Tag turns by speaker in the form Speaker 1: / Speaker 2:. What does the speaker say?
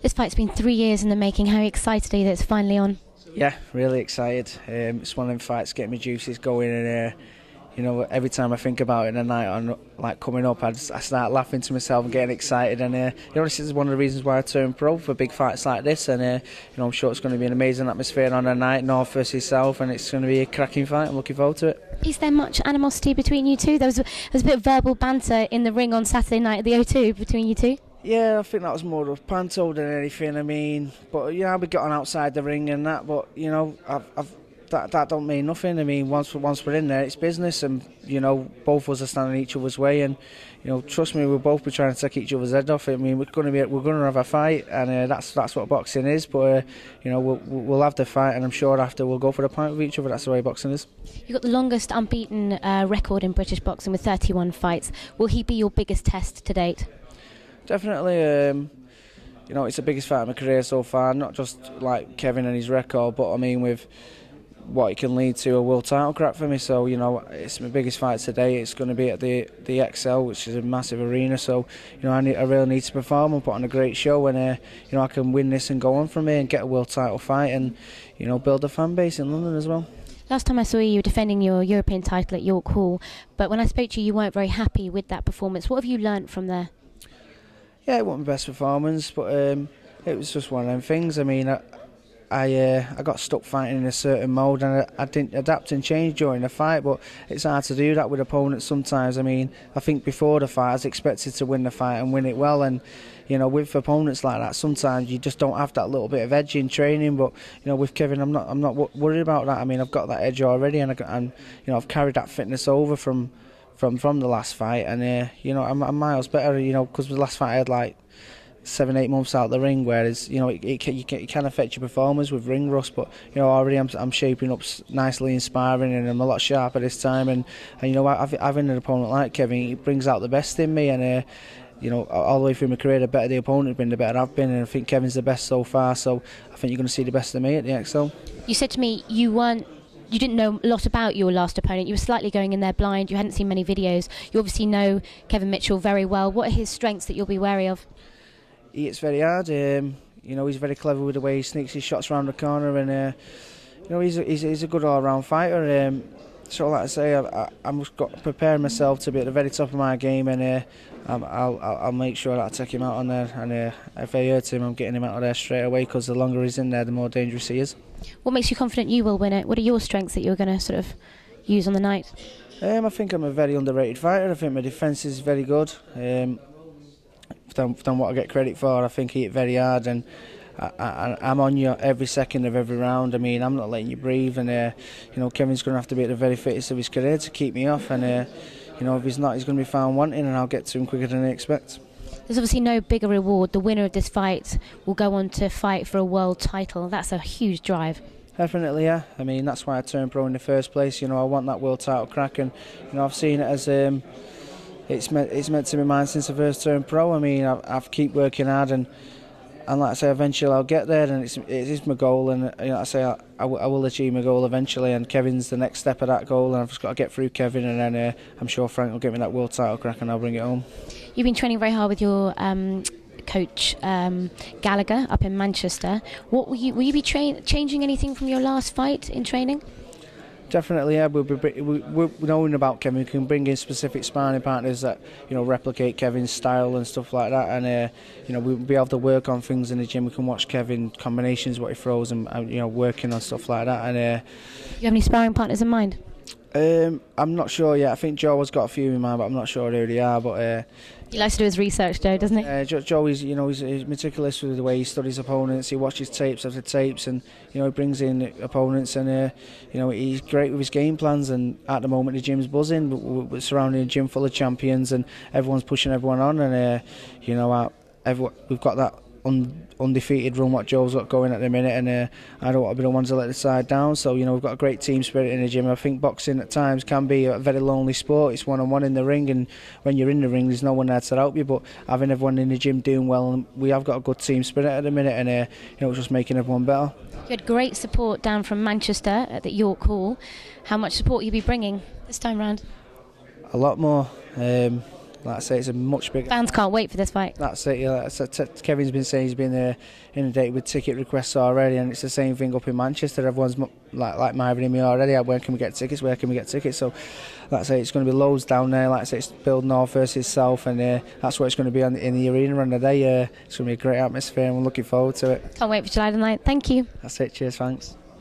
Speaker 1: This fight's been 3 years in the making. How excited are you that it's finally on?
Speaker 2: Yeah, really excited. It's one of them fights getting my juices going, and every time I think about it in the night on like coming up, I start laughing to myself and getting excited. And this is one of the reasons why I turned pro for big fights like this. And I'm sure it's going to be an amazing atmosphere on the night, North versus South, and it's going to be a cracking fight. I'm looking forward to it.
Speaker 1: Is there much animosity between you two? There was a bit of verbal banter in the ring on Saturday night at the O2 between you two.
Speaker 2: Yeah, I think that was more of panto than anything. I mean, but we got on outside the ring and that. But that don't mean nothing. I mean, once we're in there, it's business, and both of us are standing each other's way, and trust me, we'll both be trying to take each other's head off. I mean, we're going to have a fight, and that's what boxing is. But we'll have the fight, and I'm sure after we'll go for the pint with each other. That's the way boxing is.
Speaker 1: You've got the longest unbeaten record in British boxing with 31 fights. Will he be your biggest test to date?
Speaker 2: Definitely. It's the biggest fight of my career so far. Not just like Kevin and his record, but I mean with what it can lead to a world title crack for me. So it's my biggest fight today. It's going to be at the XL, which is a massive arena. So I really need to perform and put on a great show, and I can win this and go on from here and get a world title fight, and build a fan base in London as well.
Speaker 1: Last time I saw you, you were defending your European title at York Hall, but when I spoke to you, you weren't very happy with that performance. What have you learnt from there?
Speaker 2: Yeah, it wasn't my best performance, but it was just one of them things. I mean, I got stuck fighting in a certain mode, and I didn't adapt and change during the fight, but it's hard to do that with opponents sometimes. I mean, I think before the fight I was expected to win the fight and win it well, and with opponents like that sometimes you just don't have that little bit of edge in training. But with Kevin, I'm not worried about that. I mean, I've got that edge already, and I've carried that fitness over from the last fight, and I'm miles better, because the last fight I had like 7-8 months out the ring, whereas it can affect your performance with ring rust. But already I'm shaping up nicely and sparring, and I'm a lot sharper this time, and having an opponent like Kevin, he brings out the best in me, and all the way through my career, the better the opponent has been, the better I've been, and I think Kevin's the best so far, so I think you're going to see the best of me at the XL.
Speaker 1: You said to me you didn't know a lot about your last opponent. You were slightly going in there blind. You hadn't seen many videos. You obviously know Kevin Mitchell very well. What are his strengths that you'll be wary of?
Speaker 2: He hits very hard. He's very clever with the way he sneaks his shots around the corner, and he's a good all-round fighter. So, like I say, I'm just got preparing myself to be at the very top of my game, and I'll make sure that I take him out on there. And if I hurt him, I'm getting him out of there straight away, because the longer he's in there, the more dangerous he is.
Speaker 1: What makes you confident you will win it? What are your strengths that you're going to sort of use on the night?
Speaker 2: I think I'm a very underrated fighter. I think my defence is very good. Than what I get credit for. I think he hit very hard, and I'm on you every second of every round. I mean, I'm not letting you breathe, and Kevin's going to have to be at the very fittest of his career to keep me off, and if he's not, he's going to be found wanting, and I'll get to him quicker than I expect.
Speaker 1: There's obviously no bigger reward. The winner of this fight will go on to fight for a world title. That's a huge drive.
Speaker 2: Definitely, yeah. I mean, that's why I turned pro in the first place. I want that world title crack, and I've seen it as it's meant to be mine since I first turned pro. I mean, I've keep working hard, and like I say, eventually I'll get there, and it is my goal, and like I say, I will achieve my goal eventually, and Kevin's the next step of that goal, and I've just got to get through Kevin, and then I'm sure Frank will get me that world title crack, and I'll bring it home.
Speaker 1: You've been training very hard with your coach Gallagher up in Manchester. What will you be changing anything from your last fight in training?
Speaker 2: Definitely, yeah. We're knowing about Kevin. We can bring in specific sparring partners that replicate Kevin's style and stuff like that, and we'll be able to work on things in the gym. We can watch Kevin combinations, what he throws, and working on stuff like that. And
Speaker 1: do you have any sparring partners in mind?
Speaker 2: I'm not sure yet. I think Joe has got a few in mind, but I'm not sure who they are. But
Speaker 1: he likes to do his research, Joe, doesn't he?
Speaker 2: Joe is, he's meticulous with the way he studies opponents. He watches tapes after tapes, and he brings in opponents, and he's great with his game plans. And at the moment, the gym's buzzing. We're surrounding a gym full of champions, and everyone's pushing everyone on. And we've got that undefeated run what Joe's got going at the minute, and I don't want to be the ones to let the side down. So we've got a great team spirit in the gym. I think boxing at times can be a very lonely sport. It's one-on-one in the ring, and when you're in the ring, there's no one there to help you. But having everyone in the gym doing well, and we have got a good team spirit at the minute, and it's just making everyone better.
Speaker 1: You had great support down from Manchester at the York Hall. How much support will you be bringing this time round?
Speaker 2: A lot more. like I say, it's a much bigger.
Speaker 1: Fans can't wait for this fight.
Speaker 2: That's it. Yeah, Kevin's been saying he's been inundated with ticket requests already, and it's the same thing up in Manchester. Everyone's like Marvin and me already. When can we get tickets? Where can we get tickets? So, like I say, it's going to be loads down there. Like I say, it's build north versus south, and that's what it's going to be in the arena on the day. It's going to be a great atmosphere, and we're looking forward to it.
Speaker 1: Can't wait for July the 9th. Thank you.
Speaker 2: That's it. Cheers. Thanks.